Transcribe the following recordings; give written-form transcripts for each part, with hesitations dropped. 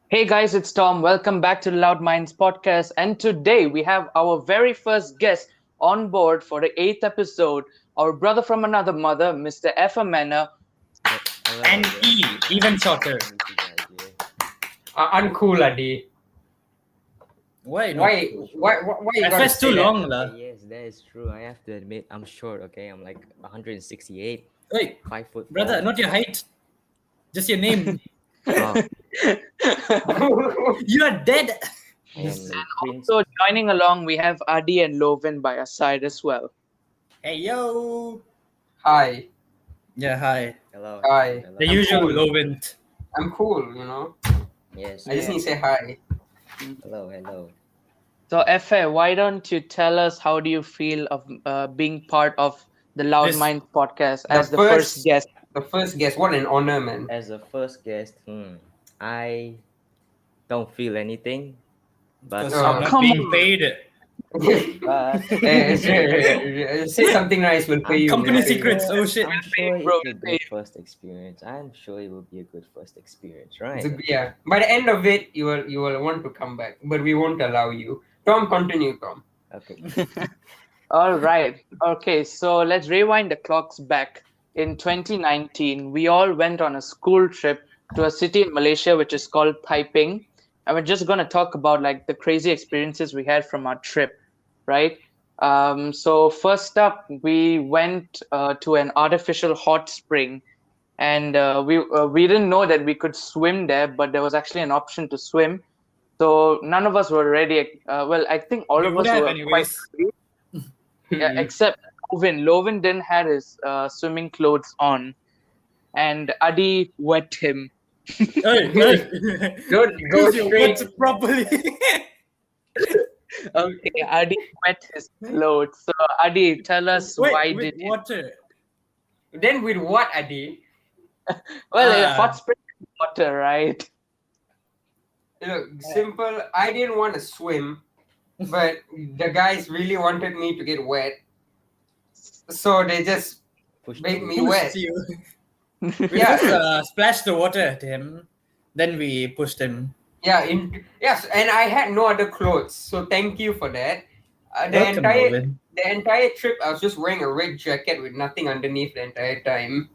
Hey guys, it's Tom. Welcome back to the Loud Minds podcast. And today we have our very first guest on board for the eighth episode, our brother from another mother, Mr. F. Manor. Hello, And bro. E, even shorter. Nice to meet you guys, Uncool, Adi. Why not? Why you gotta FS say too that? long, yeah. lah. Okay, yes, that is true. I have to admit, I'm short. Okay, I'm like 168, Wait, 5 foot. brother, tall. not your height. Just your name. Oh, You are dead. I am a prince. So joining along, we have Adi and Lovin by our side as well. Hey, yo. Hi, Yeah, hi. Hello. Hi. Hello. The usual cool. low wind. I'm cool, you know. Yes. I just need to say hi. Hello. Hello. So, Efe, why don't you tell us how do you feel of being part of the Loud This- Minds podcast The as the first first- guest? The first guest, what an honor, man. As a first guest, I don't feel anything, but Because Oh, I'm not come being on. paid. but Say something nice, we'll pay you. Company man. secrets. Oh, shit. I'm sure bro, it's a good first experience. I'm sure it will be a good first experience, right? Yeah. By the end of it, you will want to come back, but we won't allow you. Tom, continue, Tom. Okay. All right. Okay, so let's rewind the clocks back. In 2019, we all went on a school trip to a city in Malaysia which is called Taiping. And we're just going to talk about like the crazy experiences we had from our trip, right? So first up, we went to an artificial hot spring, and we didn't know that we could swim there, but there was actually an option to swim. So none of us were ready. Well, I think all We of would us have were quite anyways. ready. Yeah, except Lovin. Lovin didn't have his swimming clothes on, and Adi wet him. Hey, hey. Go Use your straight. words properly. Okay, Adi wet his clothes. So Adi, tell us Wait, why with did you? water. Then with what, Adi? Well, Ah. hot spring water, right? Look, simple. I didn't want to swim, but the guys really wanted me to get wet, so they just Push make the me button. wet. You. We Yeah. first splashed the water at him. Then we pushed him. Yes, and I had no other clothes, so thank you for that. Welcome, Melvin. The entire trip, I was just wearing a red jacket with nothing underneath the entire time.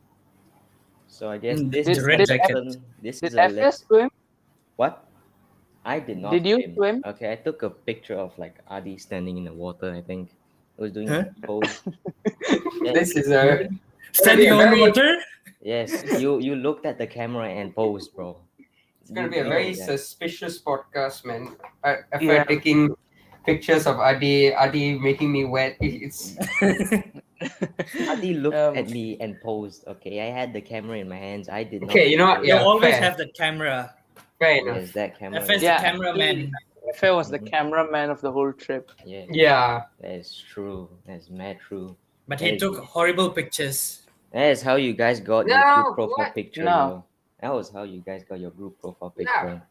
So I guess Mm, this did- is red a jacket. lesson. This Did is a FS lesson. swim? What? I did not. Did you swim? Okay, I took a picture of like Adi standing in the water. I think I was doing Huh? a pose. Yes, This is a Standing a on very- water? yes. You looked at the camera and posed, bro. it's gonna You be a know very that. suspicious podcast, man. If Yeah. I'm taking pictures of Adi making me wet, it's Adi looked Um, at me and posed. Okay, I had the camera in my hands. I did not. Okay, you know what? You Yeah, always fair. have the camera. fair enough. Yes, that camera. FS Yeah, the cameraman. Efe was the Mhm. cameraman of the whole trip. Yeah, Yeah, that is true. That's mad true. But he took horrible pictures. That is how you guys got your No, group profile what? picture. No. Bro. That was how you guys got your group profile picture.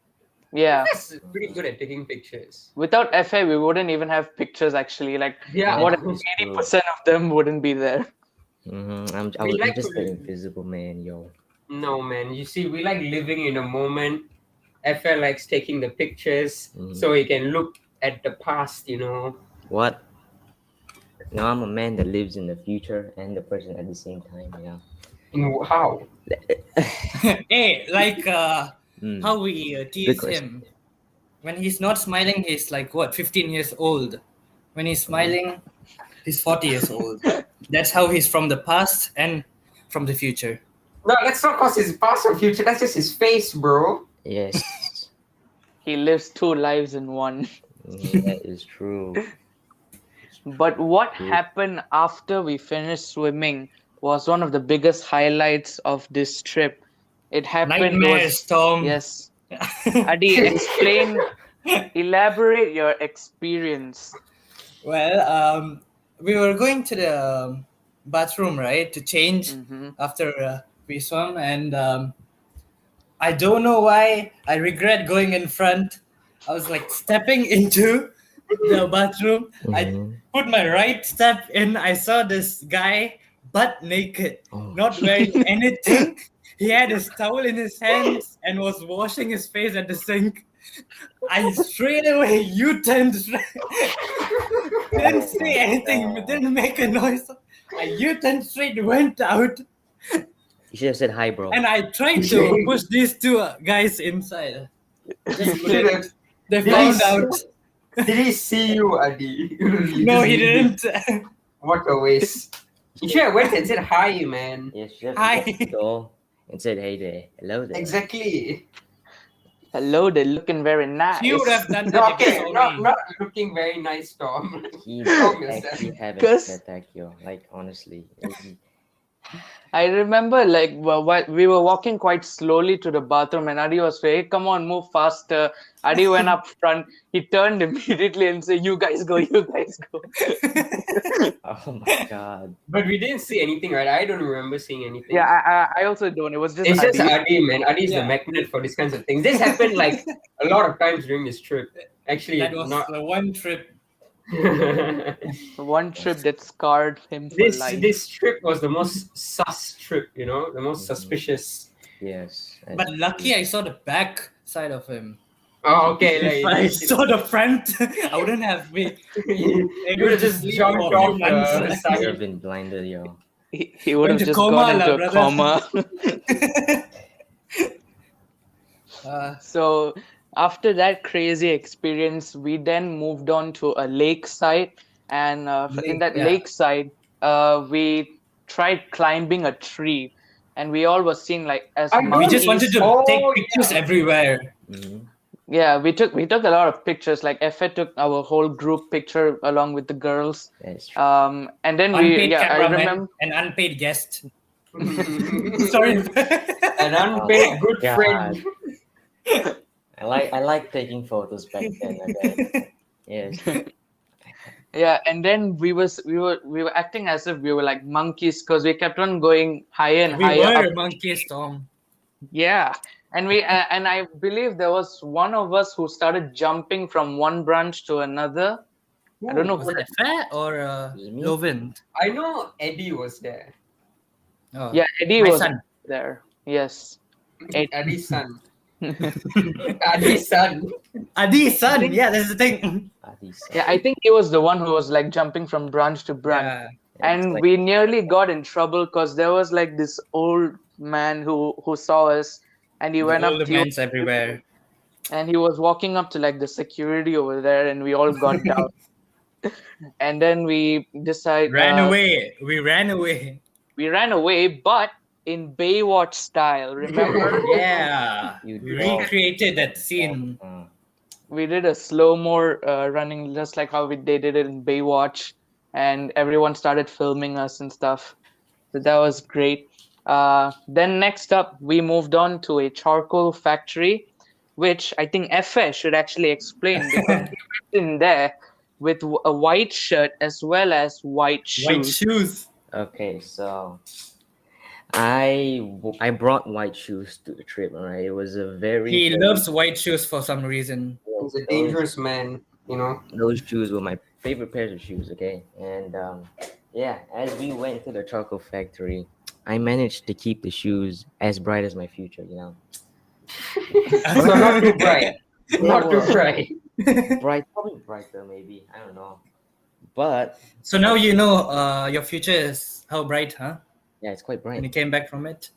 Yeah. that's pretty good at taking pictures. Without Efe, we wouldn't even have pictures actually. Like Yeah, what That's true. 80% of them wouldn't be there. I'm We like just to the live- invisible man, yo. No, man. You see, we like living in a moment. FL likes taking the pictures Mhm. so he can look at the past, you know. What? No, I'm a man that lives in the future and the present at the same time. Yeah. How? Hey, like Mm. how we tease question. him. When he's not smiling, he's like what, 15 years old. When he's smiling, he's 40 years old. That's how he's from the past and from the future. No, that's not cause his past or future. That's just his face, bro. Yes, He lives two lives in one. that is true. But what True. happened after we finished swimming was one of the biggest highlights of this trip. It happened Nightmares, Tom. yes. Adi, explain, elaborate your experience. Well, we were going to the bathroom, right, to change Mhm. after we swam, and I don't know why I regret going in front. I was like stepping into the bathroom. I Mhm. put my right step in. I saw this guy butt naked, Oh. not wearing anything. He had his towel in his hands and was washing his face at the sink. I straight away U-turned. Didn't say anything, didn't make a noise. I U-turned straight, went out, You should have said hi, bro. and I tried to push these two guys inside. Just couldn't. They found Yes. out. Did he see you, Adi? You No, just- he didn't. What a waste. You should have went and said hi, man. Yeah, should Hi. have the door and said, hey there, hello there. Exactly. Hello, they're looking very nice. He would have done that No, if he okay, saw not me. not looking very nice, Tom. He Tom actually haven't Cause- attacked you. Like, honestly. I remember like we were walking quite slowly to the bathroom and Adi was saying, hey, come on, move faster. Adi went up front. He turned immediately and said, you guys go, you guys go. Oh my god. But we didn't see anything, right? I don't remember seeing anything. Yeah, I also don't. It was just It's just Adi. Adi, man. Adi is Yeah. the magnet for these kinds of things. This happened like a lot of times during this trip. Actually, That was not. the one trip. One trip that scarred him for this life. this trip was the most sus trip, you know, the most Mhm. suspicious. Yes. But lucky I saw the back side of him. Oh, okay. If I saw the front, I wouldn't have been. You would have just Sleep jumped for a off few months. the You side. have been blinded, yo. He would Went have to just coma gone lah, into a brother. coma. So after that crazy experience, we then moved on to a lakeside, and in Lake, that yeah. lakeside, we tried climbing a tree, and we all were seen like as I we monkeys. just wanted to Oh, take pictures yeah. everywhere. Mhm. Yeah, we took a lot of pictures. Like Efe took our whole group picture along with the girls. That's true. And then Unpaid I cameraman remember. and unpaid guest. An Sorry. unpaid good God. friend. I like taking photos back then. Okay. Yes. Yeah, and then we were acting as if we were like monkeys because we kept on going higher and We higher up. were monkeys, Tom. Yeah, and and I believe there was one of us who started jumping from one branch to another. I don't know Was who. it Fat or Was it me? Lovind? I know Eddie was there. Oh. Yeah, Eddie My was son. there. Yes. Eddie. Eddie's son. Eddie's son. Adi's son. Yeah, that's the thing. Yeah, I think he was the one who was like jumping from branch to branch. Yeah. And we nearly got in trouble because there was like this old man who saw us, and he went All up the to men's everywhere. and he was walking up to like the security over there, and we all got down. And then we decided Ran away. We ran away. we ran away, but in Baywatch style. Remember, Yeah. You We drove. recreated that scene. we did a slow-mo running, just like how they did it in Baywatch, and everyone started filming us and stuff. So that was great. Then next up, we moved on to a charcoal factory, which I think Efe should actually explain because he went in there with a white shirt as well as white shoes. White shoes. Okay, so I brought white shoes to the trip. Alright, it was a very. He loves white shoes for some reason. He's a dangerous man, you know. Those shoes were my favorite pairs of shoes. Okay, and yeah, as we went to the charcoal factory, I managed to keep the shoes as bright as my future. You know, So not too bright. Not too bright. bright, probably brighter, maybe. I don't know, but So now you know your future is how bright, huh? yeah, it's quite When bright. you came back from it.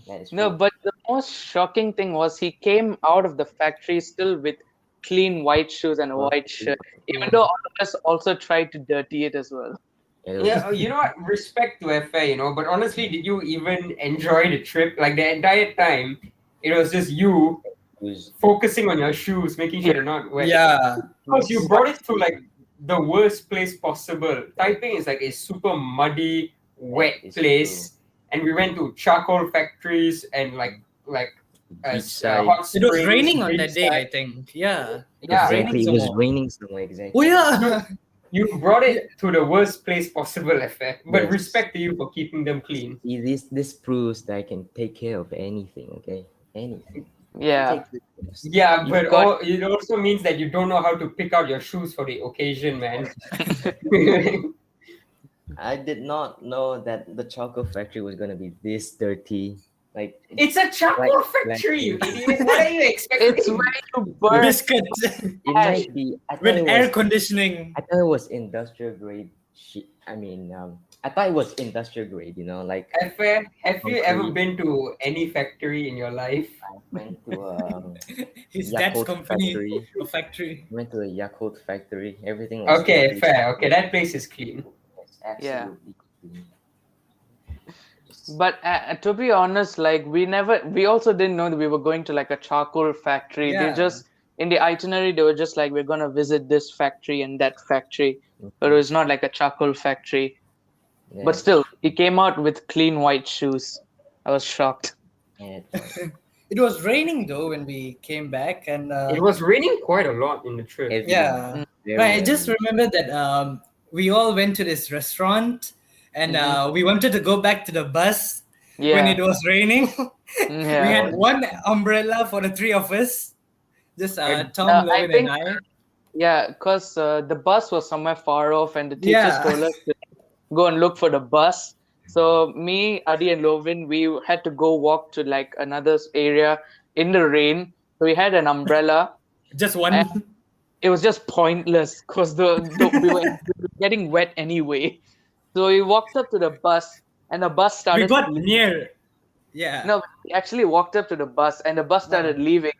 That is No, true. but the most shocking thing was he came out of the factory still with clean white shoes and a white shirt, even though all of us also tried to dirty it as well. It was- Yeah, you know what? Respect to FA, you know. But honestly, did you even enjoy the trip? Like the entire time, it was just you it was focusing on your shoes, making sure they're not wet. Yeah. Because you brought it to like the worst place possible. Taiping is like a super muddy, wet It's place, and we went to charcoal factories and like beachside. hot It was springs, raining on that day, I beachside. think. Yeah. It Yeah, was raining Exactly, it some was more. raining somewhere. Exactly. Oh yeah. You brought it to the worst place possible, FA. But Yes. respect to you for keeping them clean. See, this proves that I can take care of anything. Okay, anything. Yeah. Take this. Yeah, You've but got- it also means that you don't know how to pick out your shoes for the occasion, man. I did not know that the chocolate factory was gonna be this dirty. Like It's a charcoal black factory, you food. idiot. What are you expecting? It's where you burn. Biscuits It might be. I thought with it air was. conditioning. I thought it was industrial grade shit. I mean, I thought it was industrial grade. You know, like Have you ever concrete. been to any factory in your life? I went to His dad's Yakult company factory. or factory. Went to a Yakult factory. Everything was Okay, totally fair. Okay, that place is clean. It's absolutely clean. But to be honest, like we also didn't know that we were going to like a charcoal factory. They Yeah. just in the itinerary they were just like we're gonna visit this factory and that factory, but it was not like a charcoal factory. Yeah, But still, he came out with clean white shoes. I was shocked. yeah, it was. It was raining though when we came back, and It was raining quite a lot in the trip. yeah. Very Right, I just heavy. remember that we all went to this restaurant, and we wanted to go back to the bus when it Yeah, was raining. yeah. We had one umbrella for the three of us, just Tom, I Lovin, think and I. yeah, because the bus was somewhere far off, and the teachers Yeah. told us to go and look for the bus. So me, Adi, and Lovin, we had to go walk to like another area in the rain. So we had an umbrella. Just one. And it was just pointless because we were getting wet anyway. So we walked up to the bus, and the bus started. We got near. Yeah. No, we actually walked up to the bus, and the bus started leaving.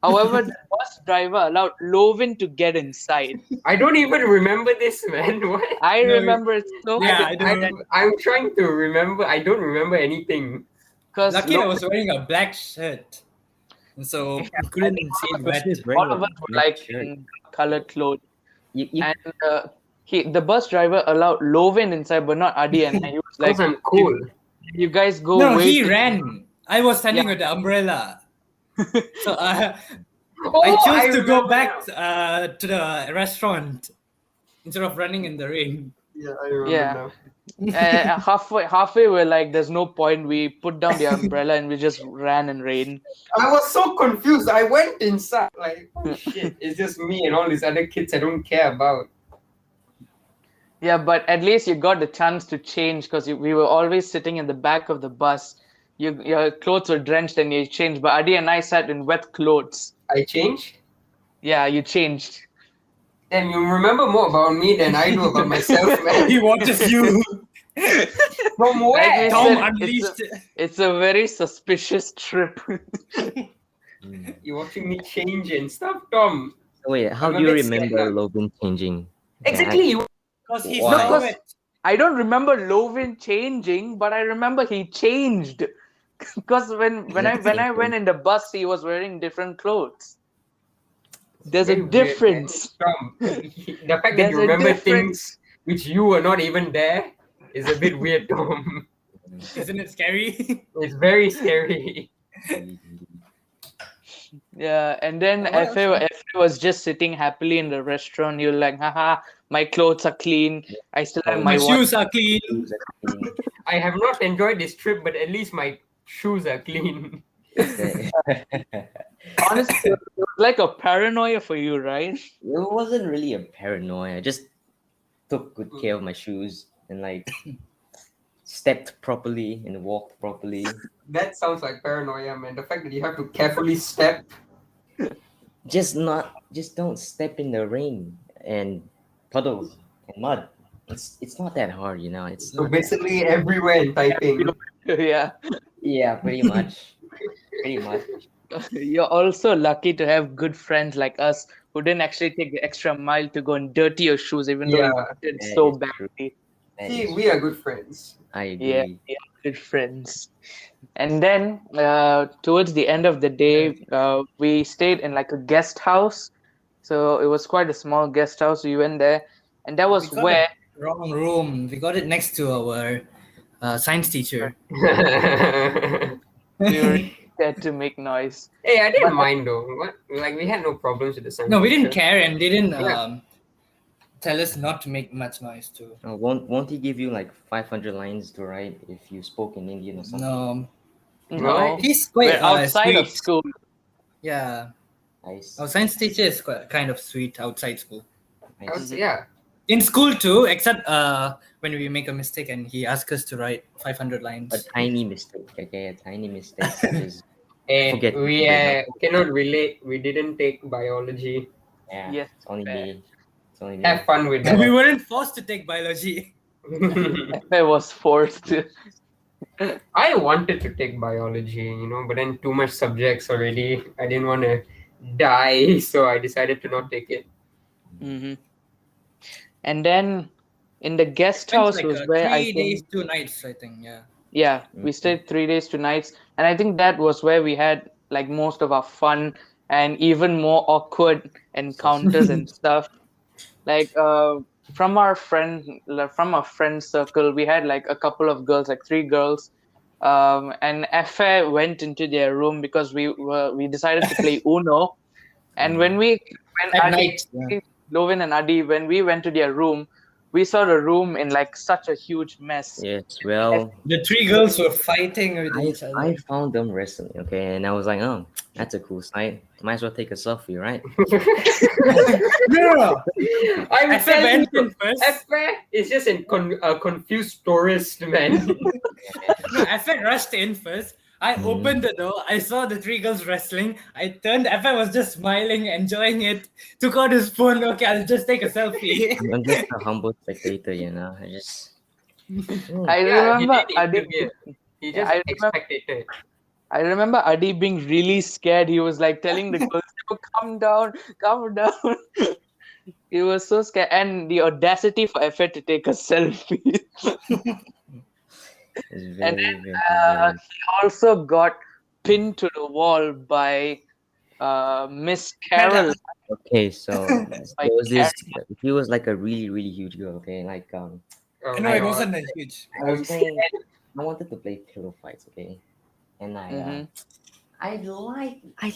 However, the bus driver allowed Lovin to get inside. I don't even remember this, man. What? I No, remember it so Yeah, I do. I'm trying to remember. I don't remember anything. because Lucky I was wearing a black shirt, and so we couldn't see it wet. He's wearing all of a us were black like shirt. in colored clothes, You and the bus driver allowed Lovin inside, but not Adi, and he was like, Because I'm cool. "You guys go." No, wait he in-" ran. I was standing with the umbrella. So Oh, I chose to go remember back now. to the restaurant instead of running in the rain. Yeah, I remember Yeah. now. Halfway, we're like, "There's no point." We put down the umbrella and we just ran in rain. I was so confused. I went inside like, oh shit, it's just me and all these other kids I don't care about. Yeah, but at least you got the chance to change because we were always sitting in the back of the bus. Your clothes were drenched and you changed. But Adi and I sat in wet clothes. I changed. Yeah, you changed. And you remember more about me than I do about myself, man. He watches you. From Like where? we Tom said, unleashed. it's a very suspicious trip. You're watching me change and stuff, Tom. So wait, how I'm a do you bit scared remember now. Logan changing? Exactly. You Because he's Why? so Because wet. I don't remember Lovin changing, but I remember he changed. Because when I went in the bus, he was wearing different clothes. There's very a weird, difference. man. Tom, the fact that There's you a remember difference. things which you were not even there is a bit weird, Tom. Isn't it scary? It's very scary. Yeah, and then What else? Efe was just sitting happily in the restaurant. You're like, haha, my clothes are clean. I still have My my shoes are clean. I have not enjoyed this trip, but at least my shoes are clean. Honestly, it was like a paranoia for you, right? It wasn't really a paranoia. I just took good care of my shoes and like stepped properly and walked properly. That sounds like paranoia, man. The fact that you have to carefully step. Just don't step in the rain and puddles and mud. It's not that hard, you know. It's So not basically everywhere in Taiping. Yeah. yeah, pretty much. Pretty much. You're also lucky to have good friends like us who didn't actually take the extra mile to go and dirty your shoes, even though Yeah. you did That so is true. badly. That See, is we are good friends. I agree. Yeah, good friends. And then towards the end of the day, we stayed in like a guest house. So it was quite a small guest house. We went there, and that was We got where it wrong room. We got it next to our science teacher. Hey, we were scared to make noise. I didn't mind though. What? Like we had no problems with the science. No, we didn't teacher. care, and they didn't Yeah. tell us not to make much noise too. Won't he give you like 500 lines to write if you spoke in Indian or something? No, No, he's we're quite outside of sweet. school. Yeah, Nice. our science teacher is quite, kind of sweet outside school. I would Nice. say, yeah. In school too, except when we make a mistake and he asks us to write 500 A lines. tiny mistake, okay? A tiny mistake, such as We forget. cannot relate. We didn't take biology. Yeah, Yes, it's only fair. me. It's only Have me. fun with We that. weren't forced to take biology. I was forced to. I wanted to take biology, but then too much subjects already. I didn't want to die, so I decided to not take it. Hmm. And then in the guest Went house like was where I 3 days, think, 2 nights, I think. Yeah. yeah, we Mhm. stayed 3 days, 2 nights, and I think that was where we had like most of our fun and even more awkward encounters and stuff. Like from our friend circle, we had like a couple of girls, like three girls. And Efe went into their room because we decided to play Uno. And Mm. when At Adi, night. Yeah. Lovin and Adi, when we went to their room, we saw the room in like such a huge mess. Yes, well, The three girls were fighting with I each other. I found them wrestling, okay, and I was like, oh, that's a cool sight. Might as well take a selfie, right? No. I'm Efe telling went you, in first. Efe is just a confused tourist, man. No, Efe rushed in first. I Mm. opened the door. I saw the three girls wrestling. I turned. Efe was just smiling, enjoying it. Took out his phone. Okay, I'll just take a selfie. I'm just a humble spectator, you know. I just I Yeah, he remember didn't Adi. interfere. He Yeah, just expectated. I remember Adi being really scared. He was like telling the girls, "Oh, come down, come down." He was so scared, and the audacity for Efe to take a selfie. it's And very, very, then very. he also got pinned to the wall by Miss Carol. Okay, so By there was Carol. this. He was like a really, really huge girl. Okay, like Oh No, it I god. wasn't that huge. I was I'm playing. scared. I wanted to play pillow fights. Okay, and Mm-hmm. I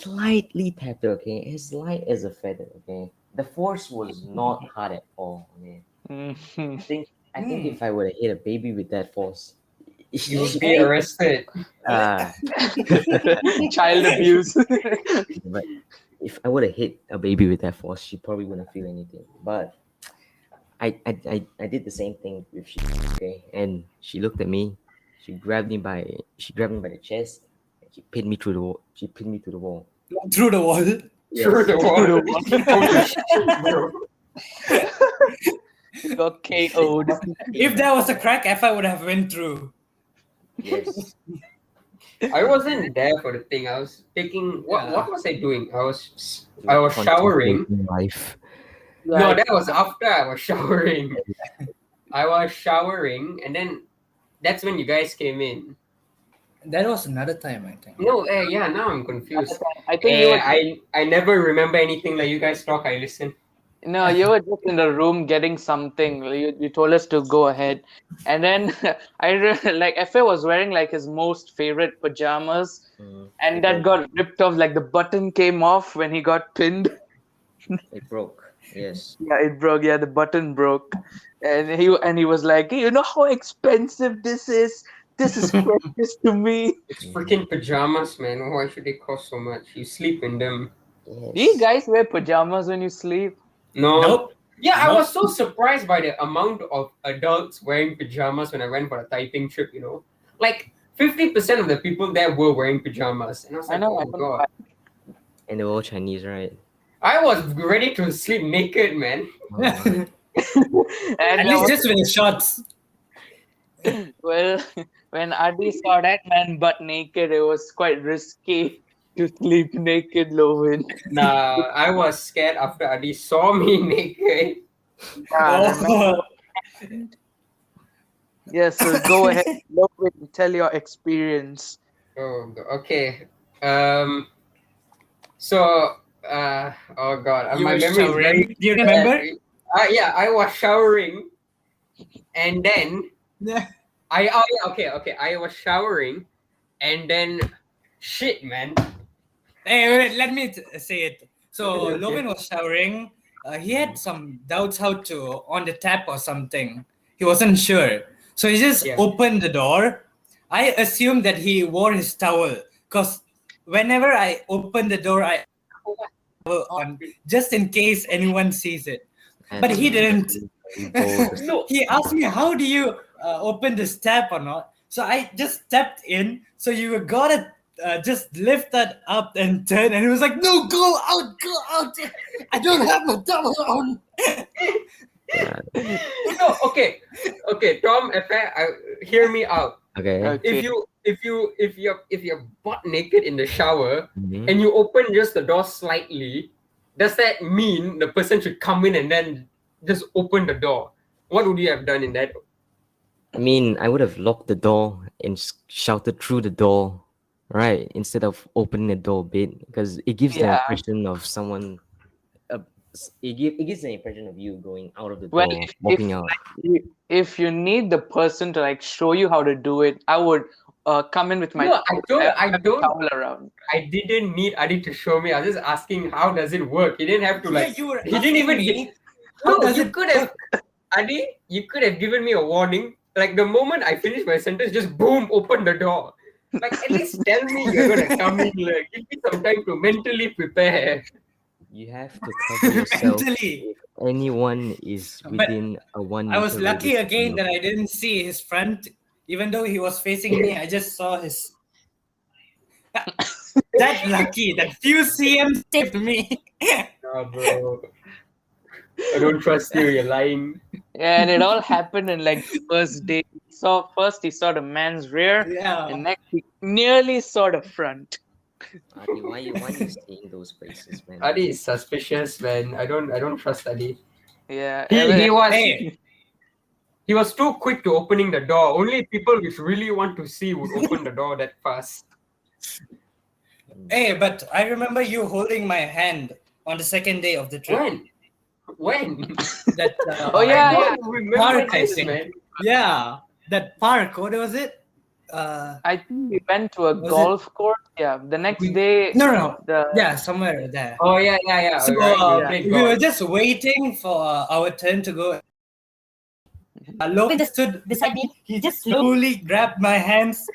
lightly tapped her. Okay, as light as a feather. Okay, the force was not hard at all. Okay, Mm-hmm. I think if I would have hit a baby with that force, You would be arrested. uh, Child abuse. but if I would have hit a baby with that force, she probably wouldn't feel anything. But I did the same thing with she. Okay, and she looked at me. She grabbed me by the chest. And she pinned me through the wall. She pinned me to the wall. Through the wall. Through the wall. Through the Holy shit, bro. He got KO'd. If there was a crack, Efe would have went through. Yes. I wasn't there for the thing. I was taking what Yeah. what was I doing? I was showering. Contemplating life. No, that was after I was showering. I was showering and then that's when you guys came in. That was another time, I think. No, yeah, now I'm confused. I think you were I never remember anything like you guys talk, I listen. no, you were just in the room getting something. You told us to go ahead, and then like Efe was wearing like his most favorite pajamas, Mm, and that got ripped off. Like the button came off when he got pinned. it broke. Yes. Yeah, it broke. Yeah, the button broke, and he was like, "You know how expensive this is? This is precious to me." It's freaking pajamas, man. Why should they cost so much? You sleep in them. Yes. Do you guys wear pajamas when you sleep? No. Nope. Yeah, I Nope. was so surprised by the amount of adults wearing pajamas when I went for a typing trip, Like 50% of the people there were wearing pajamas. And I was I like, know. oh I don't know god. why. And they were all Chinese, right? I was ready to sleep naked, man. Oh, And At least just with the shorts. well, when Adi saw that man butt naked, it was quite risky to sleep naked, Lovin. Nah, I was scared after Adi saw me naked. Oh. Yes, so go ahead, Lovin, tell your experience. Okay. So, oh god, You my were memory is very. showering. Do you remember? Yeah, I was showering, and then Yeah. okay. I was showering, and then shit, man. Hey, wait, let me say it. So Okay. Logan was showering. He had some doubts how to on the tap or something. He wasn't sure, so he just Yeah. opened the door. I assumed that he wore his towel because whenever I open the door, I put towel on just in case anyone sees it. But he didn't. very bold. No, he asked me, how do you open this tap or not? So I just stepped in. So you gotta just lift that up and turn. And he was like, no, go out, go out. I don't have my towel on. Yeah. No, okay, Tom, hear me out. Okay. Okay. If you're butt naked in the shower Mhm. and you open just the door slightly, does that mean the person should come in and then just open the door? What would you have done in that? I mean, I would have locked the door and shouted through the door, right? Instead of opening the door a bit, because it gives the Yeah. impression of someone. It gives the impression of you going out of the Well, door, if walking out. if you need the person to like show you how to do it, I would come in with my No, I don't. towel around. I didn't need Adi to show me. I was just asking how does it work. He didn't have to Yeah, like. you were He didn't even. me. How No, does you it could have. Adi, you could have given me a warning. Like the moment I finish my sentence, just boom, open the door. Like at least tell me you're gonna come in. Like give me some time to mentally prepare. You have to cover yourself Mentally. if anyone is But within a 1 I was meter lucky radius of again you. that I didn't see his front. Even though he was facing me, I just saw his. That lucky, that few CM saved me. Nah, bro. I don't trust you. You're lying. And it all happened in like the first day. First he saw the man's rear, Yeah. and next he nearly saw the front. Adi, why you saying those places, man? Adi is suspicious, man. I don't trust Adi. Yeah. He was Hey, he was too quick to opening the door. Only people which really want to see would open the door that fast. hey, but I remember you holding my hand on the second day of the trip. When? That Oh, yeah, I don't remember Park, I this, think. man. Yeah, that park. What was it? I think we went to a Was golf course. Yeah. The next day. No. The Yeah, somewhere there. Oh yeah. So Alright, played we were golf. just waiting for our turn to go. Logan just stood beside me. He just slowly grabbed my hands.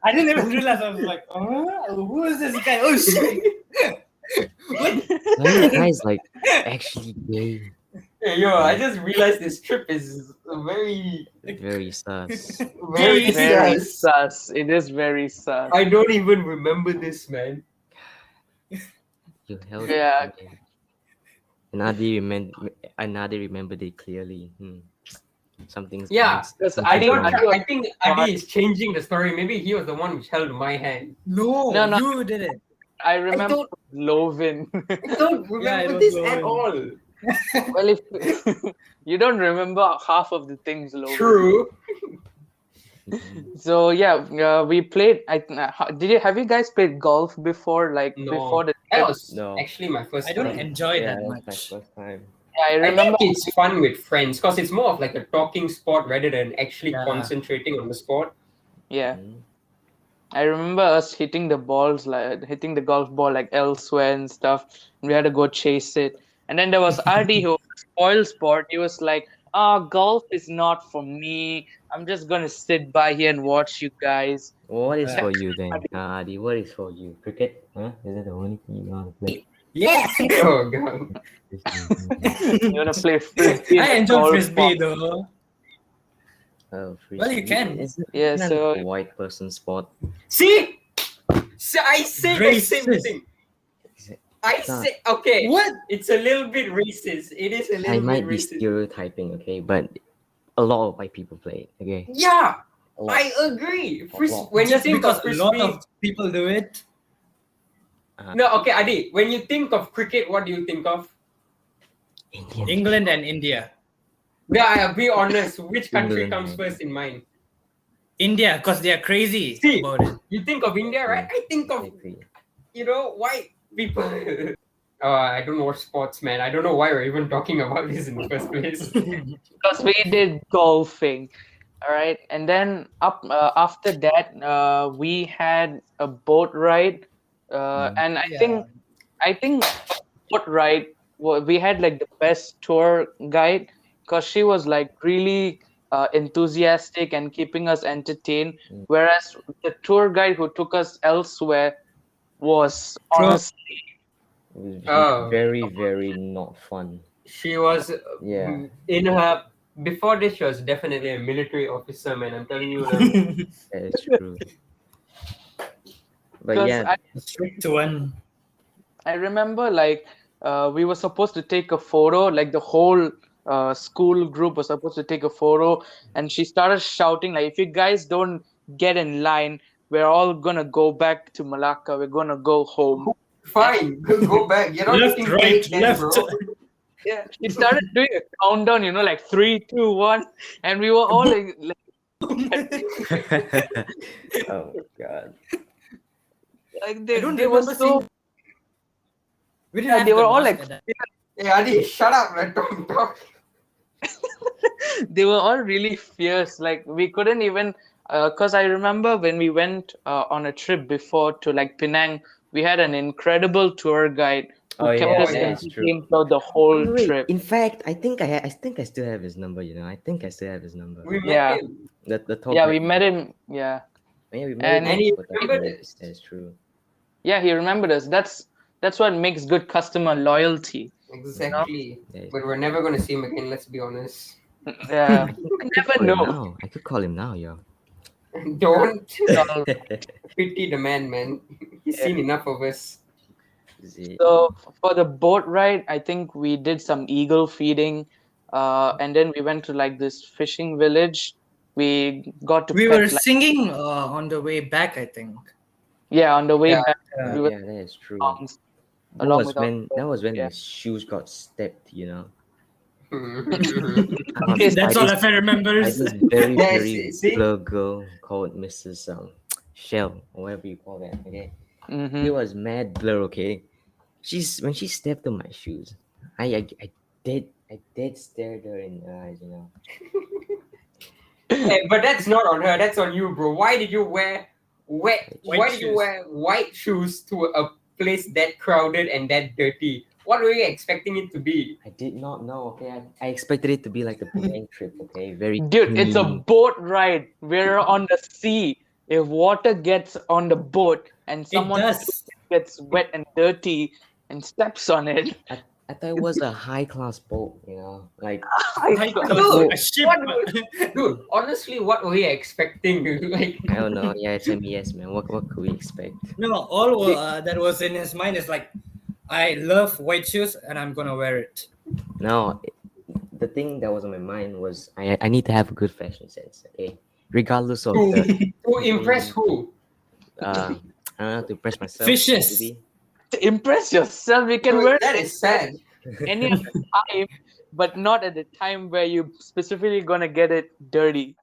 I didn't even realize. I was like, who is this guy? Oh shit! What? Why are you guys like actually gay? Hey, yo, I just realized this trip is very, Very sus. very very sus. sus. It is very sus. I don't even remember this, man. You held Yeah. it. Another remembered it clearly. Something's Yeah, Because something's Adi, wrong. Adi was I think Adi is changing the story. Maybe he was the one which held my hand. No, No. you did it. I remember Lovin. I don't Yeah, it remember was this Logan. at all. Well, if you don't remember half of the things, Lovin. True. So yeah, we played. Have you guys played golf before? Like No. before the That trip? was No. actually my first I don't time. enjoy Yeah, that that was my much. first time. Yeah, I I remember. think it's fun with friends because it's more of like a talking sport rather than actually Yeah. concentrating on the sport. Yeah, Mm. I remember us hitting the balls, like hitting the golf ball like elsewhere and stuff. And we had to go chase it. And then there was Adi who was spoil sport. He was like, golf is not for me. I'm just gonna sit by here and watch you guys. What is Yeah. for you then, Adi? What is for you? Cricket? Huh? Is it the only thing you want to play? Yeah, Oh god. You wanna play frisbee? I enjoy golf frisbee ball. though. Oh, Well, you can. Yeah, Isn't so- that a white person sport? See? So I said the same Racist. thing. Is it- I It's not. said okay. What? It's a little bit racist. It is a I little might bit be racist. stereotyping, okay, but a lot of white people play it, okay? Yeah, A lot. I agree. Wow. When you Just think because of a frisbee, lot of people do it. no, okay, Adi. When you think of cricket, what do you think of? Indian. England and India. Yeah, be honest. Which country England, comes man. first in mind? India, because they are crazy See. about it. You think of India, right? I think of Exactly. white people. I don't watch sports, man. I don't know why we're even talking about this in the first place. Because we did golfing, all right, and then after that we had a boat ride, and I think boat ride we had like the best tour guide because she was like really enthusiastic and keeping us entertained, whereas the tour guide who took us elsewhere was honestly It was Oh. very, very not fun. She was Yeah. in her before this. She was definitely a military officer, man. I'm telling you now. That is true. But Because yeah, Strict one. I remember like we were supposed to take a photo, like the whole school group was supposed to take a photo, and she started shouting like, "If you guys don't get in line, we're all gonna go back to Malacca. We're gonna go home." Fine, go back. You're not Left, eating right, cake then, left. bro. Yeah, she started doing a countdown, like 3, 2, 1, and we were all like oh god. like I don't they were remember seeing. so We didn't have they the were all mask like at that. Hey, Adi, shut up. Don't talk. they were all really fierce. Like we couldn't even because I remember when we went on a trip before to like Penang, we had an incredible tour guide who Oh kept yeah, us that is true. entertained throughout the whole Wait, trip. in fact, I think I think I still have his number. I think I still have his number. We met Yeah. him, The top. Yeah, we met him. Yeah. Yeah, we met And- him and he for that remembered trip. us. That's true. Yeah, he remembered us. That's what makes good customer loyalty. Exactly. Yeah. But we're never gonna see him again. Let's be honest. Yeah, you never Call him know. now. I could call him now, yo. Don't So, pity the man. He's seen enough of us. Is it? so for the boat ride, I think we did some eagle feeding, and then we went to like this fishing village. We got to We pet were like singing on the way back, I think. on the way Yeah. back. Yeah. We were Yeah, that is true. songs That along was with our when yeah. my shoes got stepped. Okay, That's by all this, I remember. by this very Yeah, very see? blur girl called Mrs. Shell or whatever you call that. Okay, Mm-hmm. it was mad blur. Okay, when she stepped on my shoes, I did stare her in the eyes. Hey, but that's not on her. That's on you, bro. Why did you wear White Why did you shoes. wear white shoes to a place that crowded and that dirty? What were you expecting it to be? I did not know. Okay, I expected it to be like the Penang trip. Okay, very Dude, it's a clean. boat ride. We're on the sea. If water gets on the boat and someone does. gets wet and dirty and steps on it, I thought it was a high class boat. Like Like Dude, a ship. Dude, honestly, what were you expecting? Like, I don't know. Yeah, it's MES, man. What could we expect? No, all that was in his mind is like, I love white shoes and I'm gonna wear it. No, the thing that was on my mind was I need to have a good fashion sense. Okay, regardless of the to impress who? I don't know, to impress myself. Fishes. Maybe. to impress yourself, you can Dude, wear that is sad. any other time, but not at the time where you specifically gonna get it dirty.